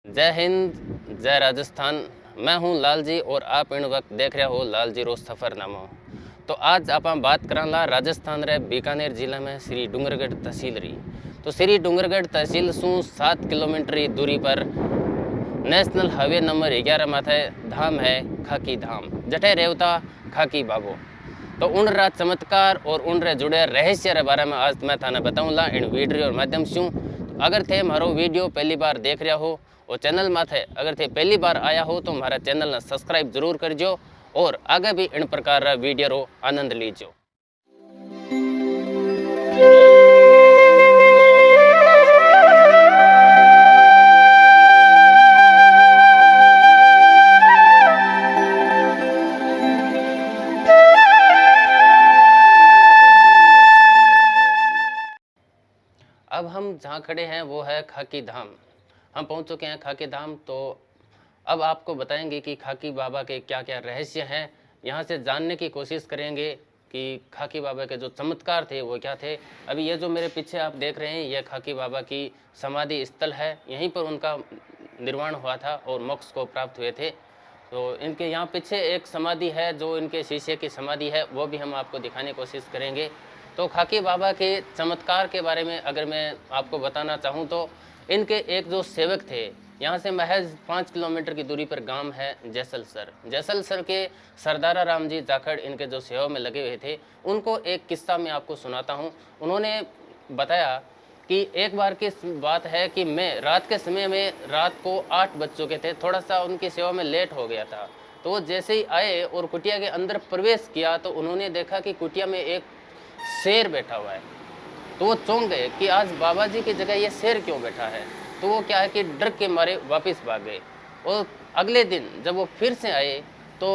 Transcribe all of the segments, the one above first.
जय हिंद, जय राजस्थान। मैं हूं लाल जी और आप इन वक्त देख रहे हो लाल जी रो सफ़रनामा। तो आज आप बात करांगा राजस्थान रे बीकानेर जिला में श्री डूंगरगढ़ तहसील री। तो श्री डूंगरगढ़ तहसील सु 7 किलोमीटर की दूरी पर नेशनल हाईवे नंबर 11 माथे धाम है खाकी धाम, जठे रेवता खाकी बाबो। तो उन रा चमत्कार और उन रे जुड़े रहस्य रे बारे में आज मैं थाने बताऊंगा इन वीडियो और माध्यम से। तो अगर थे मारो वीडियो पहली बार देख रहा हो और चैनल माथे अगर थे पहली बार आया हो तो हमारा चैनल ने सब्सक्राइब जरूर करजो और आगे भी इन प्रकार रा वीडियो रो आनंद लीजो। अब हम जहाँ खड़े हैं वो है खाकी धाम। हम पहुँच चुके हैं खाकी धाम। तो अब आपको बताएंगे कि खाकी बाबा के क्या क्या रहस्य हैं। यहाँ से जानने की कोशिश करेंगे कि खाकी बाबा के जो चमत्कार थे वो क्या थे। अभी ये जो मेरे पीछे आप देख रहे हैं ये खाकी बाबा की समाधि स्थल है। यहीं पर उनका निर्माण हुआ था और मोक्ष को प्राप्त हुए थे। तो इनके यहाँ पीछे एक समाधि है जो इनके शीशे की समाधि है, वो भी हम आपको दिखाने की कोशिश करेंगे। तो खाकी बाबा के चमत्कार के बारे में अगर मैं आपको बताना चाहूँ तो इनके एक जो सेवक थे, यहाँ से महज 5 किलोमीटर की दूरी पर गांव है जैसलसर। जैसलसर के सरदारा राम जी जाखड़ इनके जो सेवा में लगे हुए थे, उनको एक किस्सा मैं आपको सुनाता हूँ। उन्होंने बताया कि एक बार की बात है कि मैं रात के समय में, रात को 8 बज चुके थे, थोड़ा सा उनकी सेवा में लेट हो गया था। तो वो जैसे ही आए और कुटिया के अंदर प्रवेश किया तो उन्होंने देखा कि कुटिया में एक शेर बैठा हुआ है। तो वो चौंक गए कि आज बाबा जी की जगह ये शेर क्यों बैठा है। तो वो क्या है कि डर के मारे वापस भाग गए। और अगले दिन जब वो फिर से आए तो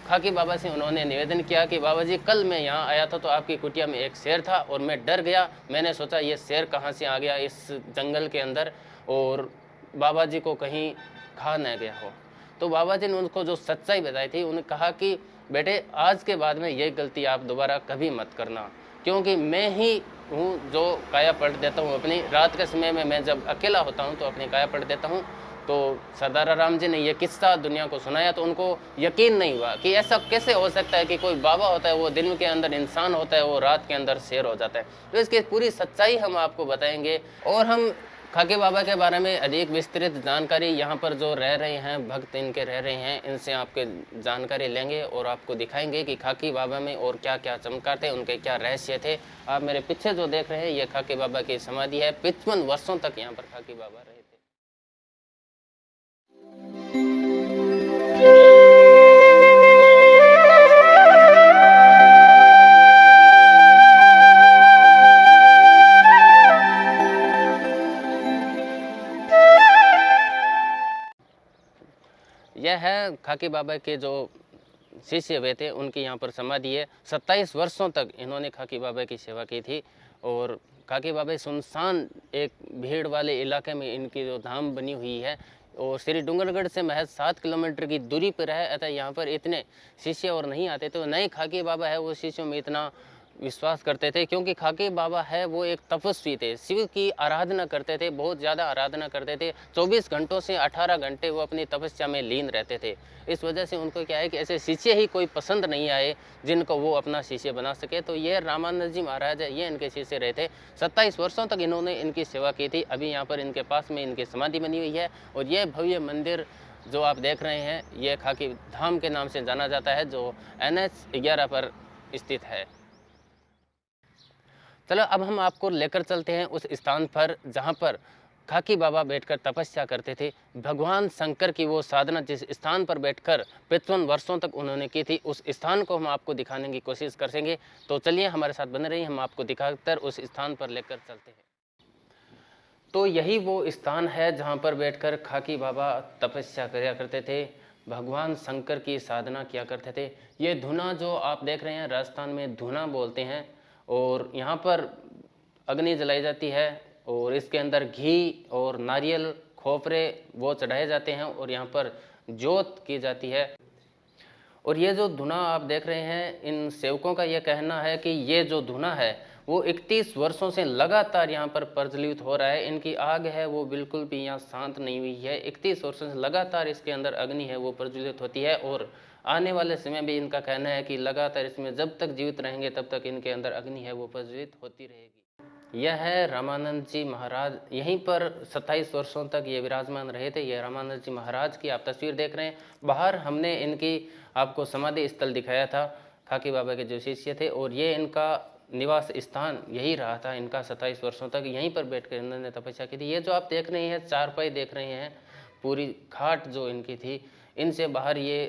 खाकी बाबा से उन्होंने निवेदन किया कि बाबा जी कल मैं यहाँ आया था तो आपकी कुटिया में एक शेर था और मैं डर गया। मैंने सोचा ये शेर कहाँ से आ गया इस जंगल के अंदर और बाबा जी को कहीं खा न गया हो। तो बाबा जी ने उनको जो सच्चाई बताई थी, उन्हें कहा कि बेटे आज के बाद में ये गलती आप दोबारा कभी मत करना, क्योंकि मैं ही हूँ जो काया पलट देता हूँ अपनी। रात के समय में मैं जब अकेला होता हूँ तो अपनी काया पलट देता हूँ। तो सरदारा राम जी ने यह किस्सा दुनिया को सुनाया तो उनको यकीन नहीं हुआ कि ऐसा कैसे हो सकता है कि कोई बाबा होता है वो दिन के अंदर इंसान होता है, वो रात के अंदर शेर हो जाता है। तो इसकी पूरी सच्चाई हम आपको बताएंगे और हम खाकी बाबा के बारे में अधिक विस्तृत जानकारी यहाँ पर जो रह रहे हैं भक्त इनके रह रहे हैं, इनसे आपके जानकारी लेंगे और आपको दिखाएंगे कि खाकी बाबा में और क्या क्या चमत्कार थे, उनके क्या रहस्य थे। आप मेरे पीछे जो देख रहे हैं ये खाकी बाबा की समाधि है। 55 वर्षों तक यहाँ पर खाकी बाबा रहे थे। यह है खाकी बाबा के जो शिष्य हुए थे उनकी यहाँ पर समाधि है। 27 वर्षों तक इन्होंने खाकी बाबा की सेवा की थी और खाकी बाबा सुनसान एक भीड़ वाले इलाके में इनकी जो धाम बनी हुई है और श्री डूंगरगढ़ से महज 7 किलोमीटर की दूरी पर है। अतः यहाँ पर इतने शिष्य और नहीं आते। तो नए खाकी बाबा है वो शिष्यों में इतना विश्वास करते थे क्योंकि खाकी बाबा है वो एक तपस्वी थे, शिव की आराधना करते थे, बहुत ज़्यादा आराधना करते थे। 24 घंटों से 18 घंटे वो अपनी तपस्या में लीन रहते थे। इस वजह से उनको क्या है कि ऐसे शिष्य ही कोई पसंद नहीं आए जिनको वो अपना शिष्य बना सके। तो ये रामानंद जी महाराज है, ये इनके शिष्य रहे थे। 27 वर्षों तक इन्होंने इनकी सेवा की थी। अभी यहाँ पर इनके पास में इनकी समाधि बनी हुई है और ये भव्य मंदिर जो आप देख रहे हैं ये खाकी धाम के नाम से जाना जाता है, जो NH 11 पर स्थित है। चलो अब हम आपको लेकर चलते हैं उस स्थान पर जहाँ पर खाकी बाबा बैठकर तपस्या करते थे। भगवान शंकर की वो साधना जिस स्थान पर बैठकर 55 वर्षों तक उन्होंने की थी, उस स्थान को हम आपको दिखाने की कोशिश करेंगे। तो चलिए हमारे साथ बने रहिए, हम आपको दिखाकर उस स्थान पर लेकर चलते हैं। तो यही वो स्थान है जहाँ पर बैठकर खाकी बाबा तपस्या किया करते थे, भगवान शंकर की साधना किया करते थे। ये धुना जो आप देख रहे हैं राजस्थान में धुना बोलते हैं और यहाँ पर अग्नि जलाई जाती है और इसके अंदर घी और नारियल खोपरे वो चढ़ाए जाते हैं और यहाँ पर जोत की जाती है। और ये जो धुना आप देख रहे हैं, इन सेवकों का ये कहना है कि ये जो धुना है वो 31 वर्षों से लगातार यहाँ पर प्रज्वलित हो रहा है। इनकी आग है वो बिल्कुल भी यहाँ शांत नहीं हुई है। 31 वर्षों से लगातार इसके अंदर अग्नि है वो प्रज्वलित होती है और आने वाले समय भी इनका कहना है कि लगातार इसमें जब तक जीवित रहेंगे तब तक इनके अंदर अग्नि है वो प्रज्वलित होती रहेगी। यह है रामानंद जी महाराज, यहीं पर 27 वर्षों तक ये विराजमान रहे थे। ये रामानंद जी महाराज की आप तस्वीर देख रहे हैं। बाहर हमने इनकी आपको समाधि स्थल दिखाया था, खाकी बाबा के जो शिष्य थे, और ये इनका निवास स्थान यही रहा था इनका 27 वर्षों तक। यहीं पर बैठकर इन्होंने तपस्या की थी। ये जो आप देख रहे हैं चारपाई देख रहे हैं, पूरी खाट जो इनकी थी, इनसे बाहर ये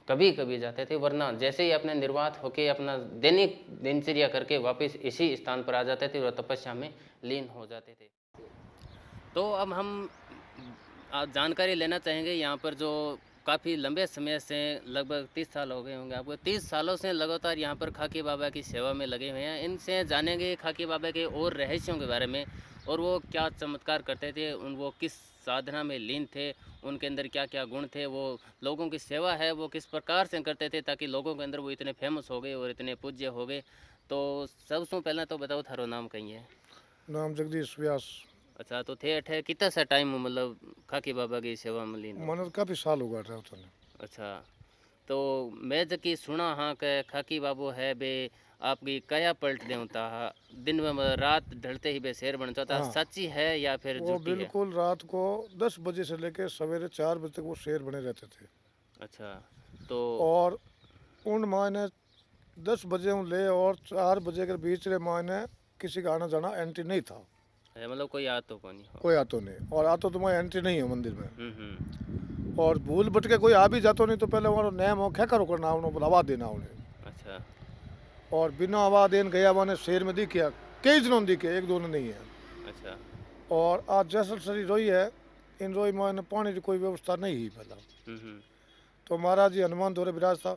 कभी कभी जाते थे, वरना जैसे ही अपने निर्वात होके अपना दैनिक दिनचर्या करके वापस इसी स्थान पर आ जाते थे और तपस्या में लीन हो जाते थे। तो अब हम जानकारी लेना चाहेंगे यहाँ पर जो काफ़ी लंबे समय से, लगभग 30 साल हो गए होंगे आपको, 30 सालों से लगातार यहाँ पर खाकी बाबा की सेवा में लगे हुए हैं। इनसे जानेंगे खाकी बाबा के और रहस्यों के बारे में, और वो क्या चमत्कार करते थे, वो किस साधना में लीन थे, उनके अंदर क्या क्या गुण थे, वो लोगों की सेवा है वो किस प्रकार से करते थे ताकि लोगों के अंदर वो इतने फेमस हो गए और इतने पूज्य हो गए। तो सबसे पहले तो बताओ थारो नाम कहीं है? नाम जगदीश व्यास। अच्छा, तो थे अठे कितना सा टाइम मतलब खाकी बाबा की सेवा में लीन हो? मन काफ़ी साल हो गया था उतने। अच्छा, तो मैं जकी सुना हाँ के खाकी बाबू है बे आपकी कया पलट देवता दिन में रात ढलते ही बे शेर बन जाता, हाँ। सच्ची है या फिर वो झूठी है? बिल्कुल रात को 10 बजे से लेकर सवेरे 4 बजे तक वो शेर बने रहते थे। अच्छा, तो और उन मायने 10 बजे ले और 4 बजे के बीच रे मायने किसी का आना जाना एंट्री नहीं था। मतलब कोई आ तो कौन हो? कोई आतो नहीं, और आतो तुम्हारी एंट्री नहीं है मंदिर में। हम्म। और भूल भटके कोई आ भी जातो नहीं तो पहले वहाँ नेम हो क्या करो करना उन्होंने बुलावा देना उन्हें। अच्छा। और बिना आवाज देन गया मैंने शेर में दिखिया, कई जनों दिखे, एक दो ने नहीं है। अच्छा। और आज जैसलसरी रोई है, इन रोई में पानी की कोई व्यवस्था नहीं ही पहला। हम्म। तो महाराज जी हनुमान दौरे विराज था।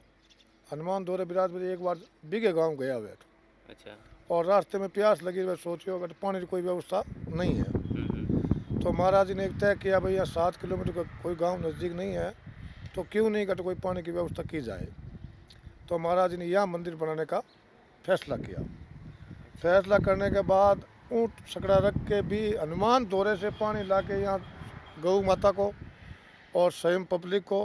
हनुमान दौरे विराज में एक बार बिगे गांव गया हुआ था। अच्छा। और रास्ते में प्यास लगी, वह सोचियो अगर पानी की कोई व्यवस्था नहीं है। हम्म। तो महाराज जी ने एक तय किया, भैया 7 किलोमीटर का कोई गांव नज़दीक नहीं है तो क्यों नहीं कर कोई पानी की व्यवस्था की जाए। तो महाराज जी ने यह मंदिर बनाने का फैसला किया। फैसला करने के बाद ऊँट सकड़ा रख के भी हनुमान दौरे से पानी ला के यहाँ गौ माता को और स्वयं पब्लिक को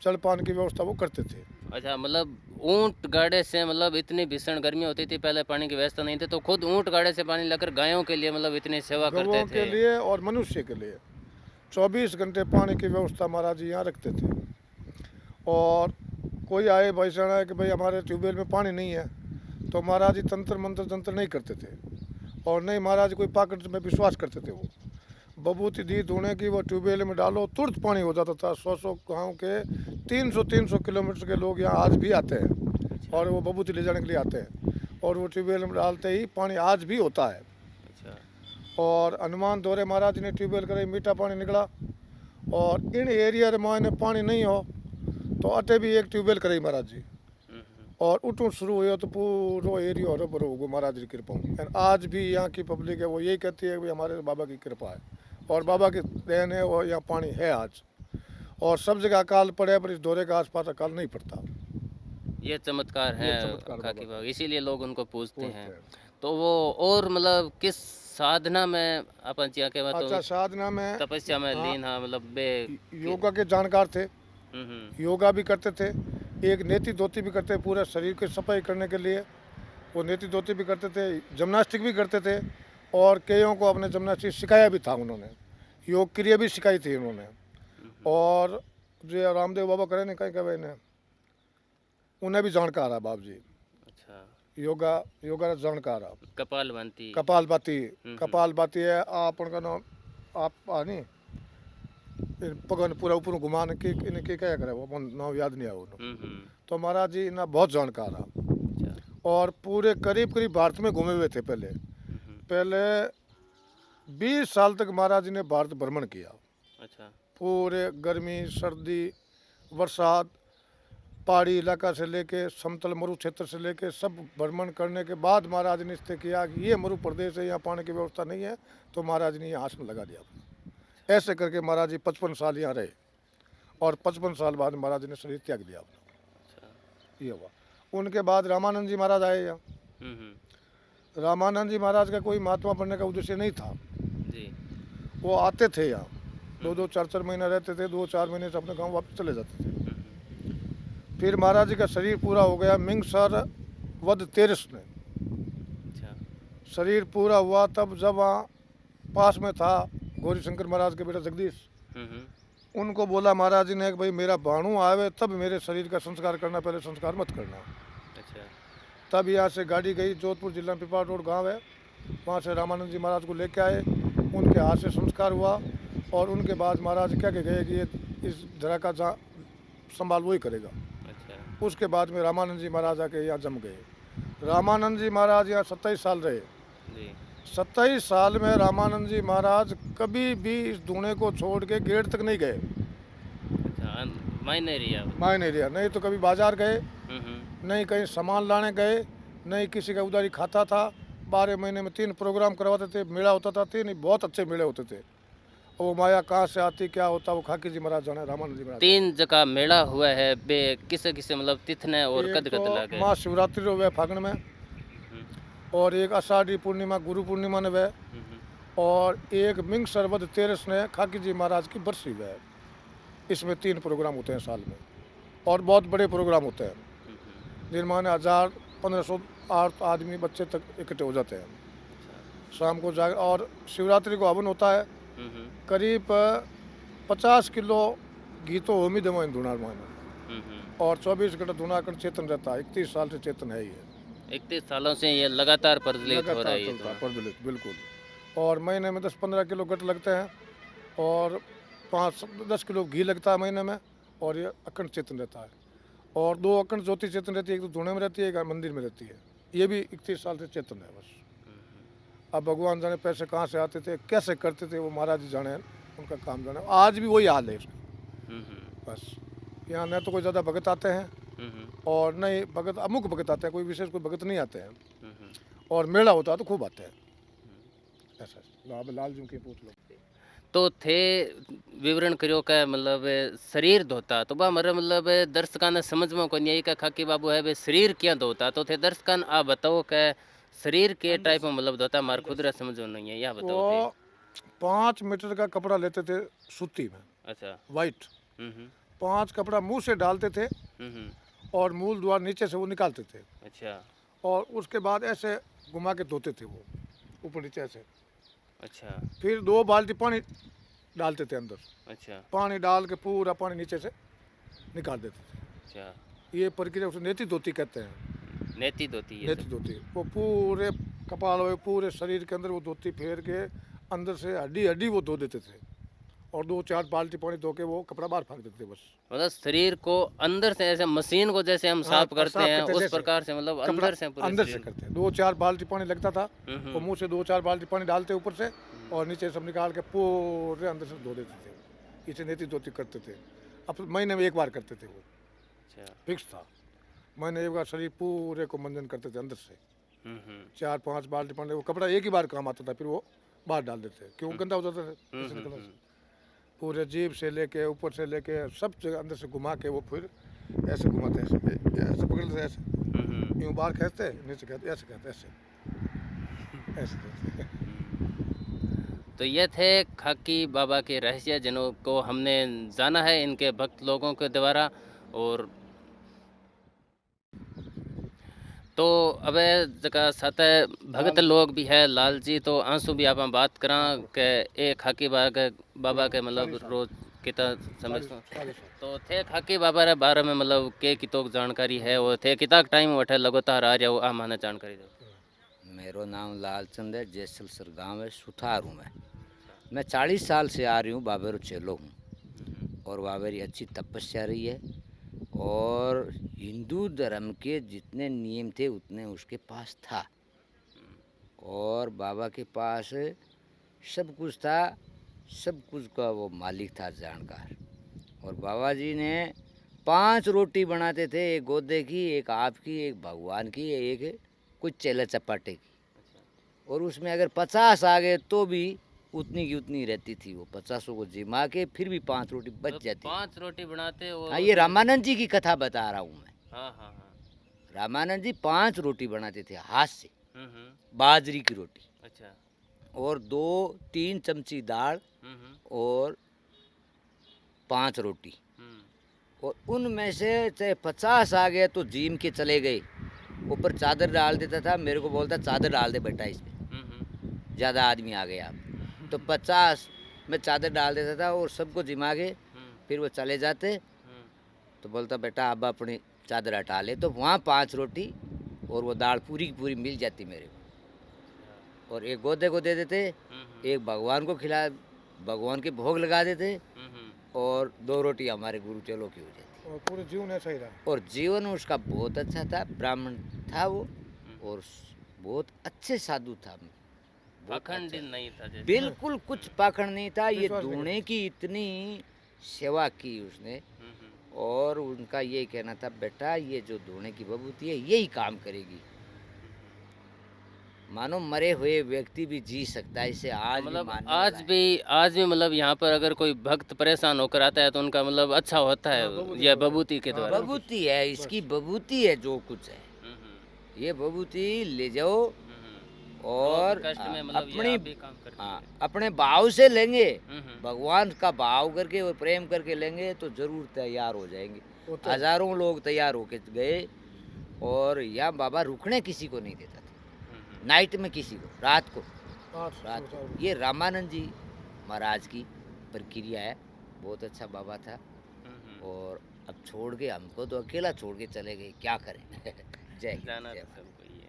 जलपान की व्यवस्था वो करते थे। अच्छा, मतलब ऊंट गाड़े से, मतलब इतनी भीषण गर्मी होती थी पहले, पानी की व्यवस्था नहीं थी, तो खुद ऊंट गाड़े से पानी लाकर गायों के लिए मतलब इतनी सेवा करते गौओं थे। के लिए और मनुष्य के लिए 24 घंटे पानी की व्यवस्था महाराज जी यहाँ रखते थे। और कोई आए भाई जाना है कि भाई हमारे ट्यूबवेल में पानी नहीं है, तो महाराज जी तंत्र मंत्र तंत्र नहीं करते थे। और नहीं महाराज जी कोई पाकट में विश्वास करते थे। वो बबूती दी धोने की, वो ट्यूबवेल में डालो तुरंत पानी हो जाता था। 100 गाँव के 300 किलोमीटर के लोग यहाँ आज भी आते हैं और वो बबूती ले जाने के लिए आते हैं, और वो ट्यूबवेल में डालते ही पानी आज भी होता है। अच्छा। और हनुमान दौरे महाराज जी ने ट्यूबवेल करे, मीठा पानी निकला। और इन एरिया रे मायने पानी नहीं हो तो अटे भी एक ट्यूबवेल करे महाराज जी। और उठूँ शुरू हुआ तो पूरा एरिया हरो भरो होगा महाराज की कृपा। एंड आज भी यहाँ की पब्लिक है वो यही कहती है कि हमारे बाबा की कृपा है और बाबा की देन है, और यहाँ पानी है आज। और सब जगह अकाल पड़े पर इस दौरे के आसपास अकाल नहीं पड़ता। ये चमत्कार है चमत्कार खाकी बाबा बाबा, इसीलिए लोग उनको पूछते हैं। हैं। तो वो और मतलब किस साधना में अपन चिया के अच्छा, मतलब साधना में तपस्या में हाँ, लीन, हाँ मतलब बे योगा के जानकार थे। हम्म। योगा भी करते थे, एक नेति धोती भी करते पूरे शरीर की सफाई करने के लिए। वो नेति धोती भी करते थे, जिम्नास्टिक भी करते थे, और कईयों को अपने जिम्नास्टिक सिखाया भी था उन्होंने, योग क्रिया भी सिखाई थी उन्होंने। और जो रामदेव बाबा करे ने कहीं कहे ने उन्हें भी जानकार है बाप जी। अच्छा। योगा योगा जानकार है। कपालभाति। कपालभाति, कपालभाति है अपन का नाम आप आनी पगन पूरा ऊपर घुमान के इनके क्या करे वो नाम याद नहीं आया उन्होंने। तो महाराज जी इन्हें बहुत जानकार है। अच्छा। और पूरे करीब करीब भारत में घूमे हुए थे। पहले 20 साल तक महाराज जी ने भारत भ्रमण किया। अच्छा। पूरे गर्मी सर्दी बरसात पहाड़ी इलाका से लेके समतल मरु क्षेत्र से लेके सब भ्रमण करने के बाद महाराज ने निश्चय किया कि ये मरु प्रदेश है, यहाँ पानी की व्यवस्था नहीं है, तो महाराज ने यहाँ आसन लगा दिया। ऐसे करके महाराज जी 55 साल यहाँ रहे और 55 साल बाद महाराज ने शरीर त्याग दिया अपना। अच्छा। ये हुआ। उनके बाद रामानंद जी महाराज आए यहाँ। रामानंद जी महाराज का कोई महात्मा बनने का उद्देश्य नहीं था। जी। वो आते थे यहाँ, 2-2 4-4 महीना रहते थे, 2-4 महीने से अपने गांव वापस चले जाते थे। फिर महाराज जी का शरीर पूरा हो गया मिंगसर वध 13 में। अच्छा। शरीर पूरा हुआ तब जब वहाँ पास में था गौरी शंकर महाराज के बेटा जगदीश, उनको बोला महाराज जी ने कि भाई मेरा बाणु आवे तब मेरे शरीर का संस्कार करना, पहले संस्कार मत करना। अच्छा। तब यहाँ से गाड़ी गई, जोधपुर जिला में पिपराड़ रोड गांव है, वहाँ से रामानंद जी महाराज को लेके आए, उनके हाथ से संस्कार हुआ और उनके बाद महाराज कह के गए कि ये इस धरा का संभाल वही करेगा। अच्छा। उसके बाद में रामानंद जी महाराज आके यहाँ जम गए। रामानंद जी महाराज यहाँ 27 साल रहे। जी। 27 साल में रामानंद जी महाराज कभी भी इस धूणे को छोड़ के गेट तक नहीं गए। अच्छा, माइन एरिया। माइन एरिया नहीं तो कभी बाजार गए, नहीं कहीं सामान लाने गए, नहीं किसी का उधारी खाता था। 12 महीने में 3 प्रोग्राम करवाते थे, मेला होता था, 3 बहुत अच्छे मेले होते थे। और वो माया कहाँ से आती क्या होता वो खाकी जी महाराज जाने, रामानंद जी महाराज। 3 जगह मेला हुआ है बे, किसे किसे मतलब तिथने और कद कद लागे। माँ शिवरात्रि रो वह फागण में, और एक आषाढ़ी पूर्णिमा गुरु पूर्णिमा ने वह, और एक मिंग सरवद 13 ने खाकी जी महाराज की बरसी वह। इसमें 3 प्रोग्राम होते हैं साल में, और बहुत बड़े प्रोग्राम होते हैं जिनमें 1000-1500 आदमी बच्चे तक इकट्ठे हो जाते हैं। शाम को जाग, और शिवरात्रि को हवन होता है, करीब 50 किलो घी तो होमी दवा धुनार मायने, और 24 घंटे धुनाकंड चेतन रहता है। 31 साल से चेतन है ये, 31 सालों से ये लगातार प्रज्वलित हो रहा है ये तो। प्रज्वलित बिल्कुल। और महीने में 10-15 किलो गट लगते हैं, और 5-10 किलो घी लगता है महीने में, और ये अखंड चेतन रहता है। और 2 अखंड ज्योति चेतन रहती है, एक तो धुने में रहती है, एक मंदिर में रहती है। ये भी 31 साल से चेतन है बस। अब भगवान जाने पैसे कहाँ से आते थे, कैसे करते थे, वो महाराज जी जाने, उनका काम जाने। आज भी वही हाल है इसका बस। यहाँ न तो कोई ज़्यादा भगत आते हैं और नहीं भगत, अमुक भगत आते हैं, कोई विशेष कोई भगत नहीं आते हैं। और मेला होता है तो खूब आते हैं ऐसा। लाल जी की पूछ लो तो थे विवरण करो का मतलब शरीर धोता तो बा मरे मतलब दर्शका ने समझ में को नहीं का खाकी बाबू है वे शरीर क्या धोता, तो थे दर्शका आ बताओ के शरीर के टाइप में मतलब धोता, मार खुद रा समझ में नहीं है, या बताओ। वो 5 मीटर का कपड़ा लेते थे सूती में। अच्छा। वाइट 5 कपड़ा मुंह से डालते थे और मूल द्वार नीचे से वो निकालते थे। अच्छा। और उसके बाद ऐसे घुमा के धोते थे वो ऊपर नीचे ऐसे। अच्छा। फिर 2 बाल्टी पानी डालते थे अंदर। अच्छा। पानी डाल के पूरा पानी नीचे से निकाल देते थे। अच्छा। ये प्रक्रिया उसे नेति धोती कहते हैं। नेति धोती है। नेति धोती वो पूरे कपाल हुए पूरे शरीर के अंदर वो धोती फेर के अंदर से हड्डी हड्डी वो धो देते थे, और 2-4 बाल्टी पानी धो के वो कपड़ा बाहर फेंक देते थे बस। मतलब शरीर को अंदर से ऐसे मशीन को जैसे हम साफ करते हैं उस प्रकार से मतलब अंदर से पूरे अंदर से करते हैं। 2-4 बाल्टी पानी लगता था, वो मुंह से 2-4 बाल्टी पानी डालते ऊपर से और नीचे सब निकाल के पूरे अंदर से धो देते थे। इसे नेति धोती करते थे। अब महीने में 1 बार करते थे वो। अच्छा। फिक्स था, महीने 1 बार शरीर पूरे को मंजन करते थे अंदर से। 4-5 बाल्टी पानी, वो कपड़ा एक ही बार काम आता था, फिर वो बाहर डाल देते क्यों गंदा हो जाता था। पूरे जीभ से लेके ऊपर से लेके सब जगह अंदर से घुमा के वो फिर ऐसे घुमाते ऐसे ऐसे पकड़ते ऐसे यूँ बाहर खींचते नीचे कहते ऐसे कहते ऐसे ऐसे। तो ये थे खाकी बाबा के रहस्य जिन्हों को हमने जाना है इनके भक्त लोगों के द्वारा। और तो अब जगह साथ भगत लोग भी है लाल जी, तो आंसू भी आप बात करा के एक खाकी बाबा के मतलब रोज कितना समझ तो थे खाकी बाबा रे बारे में मतलब के कितोक जानकारी है और थे कितना टाइम वठे लगातार आ जाओ आ माने जानकारी दो। मेरो नाम लालचंद है, जैसलसर गांव है, सुथार हूँ मैं 40 साल से आ रही हूँ, बाबेरो चेलो हूँ और बाबेरी अच्छी तपस्या रही है और हिंदू धर्म के जितने नियम थे उतने उसके पास था और बाबा के पास सब कुछ था, सब कुछ का वो मालिक था जानकार। और बाबा जी ने 5 रोटी बनाते थे, एक गोदे की, एक आपकी, एक भगवान की, एक कुछ चेले चपाटे की, और उसमें अगर 50 आ गए तो भी उतनी की उतनी रहती थी। वो 50 को जिमा के फिर भी 5 रोटी बच जाती। 5 रोटी बनाते और हाँ, ये रामानंद जी की कथा बता रहा हूँ मैं। हाँ हाँ हाँ। रामानंद जी 5 रोटी बनाते थे हाथ से बाजरी की रोटी, अच्छा। और 2-3 चमची दाल, और 5 रोटी। और उनमें से चाहे 50 आ गए तो जीम के चले गए, ऊपर चादर डाल देता था, मेरे को बोलता चादर डाल दे बेटा इसमें, ज़्यादा आदमी आ गए आप, तो 50 में चादर डाल देता था और सबको जिमा के फिर वो चले जाते, तो बोलता बेटा अब अपनी चादर हटा ले, तो वहाँ 5 रोटी और वो दाल पूरी की पूरी मिल जाती मेरे को, और एक गोदे को दे देते, एक भगवान को खिला, भगवान के भोग लगा देते, और 2 रोटी हमारे गुरु चेलों की हो जाती, और पूरे जीवन ऐसा ही रहा। और जीवन उसका बहुत अच्छा था, ब्राह्मण था वो, और बहुत अच्छे साधु था, पाखंड नहीं था जैसे। बिल्कुल कुछ पाखंड नहीं था। ये विश्वास नहीं दूने की इतनी सेवा की उसने, और उनका ये कहना था बेटा ये जो दूने की बबूती है यही काम करेगी, मानो मरे हुए व्यक्ति भी जी सकता है, इसे आज भी मतलब मानने आज वाला है। भी आज भी मतलब यहाँ पर अगर कोई भक्त परेशान होकर आता है तो उनका मतलब अच्छा होता है यह बबूती के द्वारा। बबूती है, इसकी बबूती है जो कुछ है, ये बबूती ले जाओ और कष्ट में मतलब ये अपनी आप भी काम करते हैं। अपने भाव से लेंगे, भगवान का भाव करके और प्रेम करके लेंगे तो जरूर तैयार हो जाएंगे। वो तो हजारों लोग तैयार होके गए, और यहाँ बाबा रुकने किसी को नहीं देता था, नाइट में किसी को, रात को, रात को। ये रामानंद जी महाराज की प्रक्रिया है, बहुत अच्छा बाबा था, और अब छोड़ के हमको तो अकेला छोड़ के चले गए, क्या करें। जय हिंद, जाना जय था सबको ये।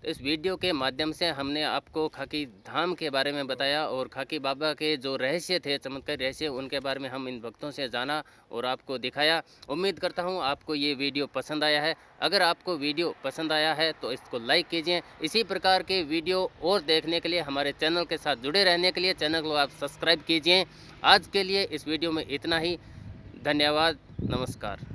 तो इस वीडियो के माध्यम से हमने आपको खाकी धाम के बारे में बताया, और खाकी बाबा के जो रहस्य थे, चमत्कार रहस्य, उनके बारे में हम इन भक्तों से जाना और आपको दिखाया। उम्मीद करता हूं आपको ये वीडियो पसंद आया है। अगर आपको वीडियो पसंद आया है तो इसको लाइक कीजिए। इसी प्रकार के वीडियो और देखने के लिए, हमारे चैनल के साथ जुड़े रहने के लिए चैनल को आप सब्सक्राइब कीजिए। आज के लिए इस वीडियो में इतना ही। धन्यवाद, नमस्कार।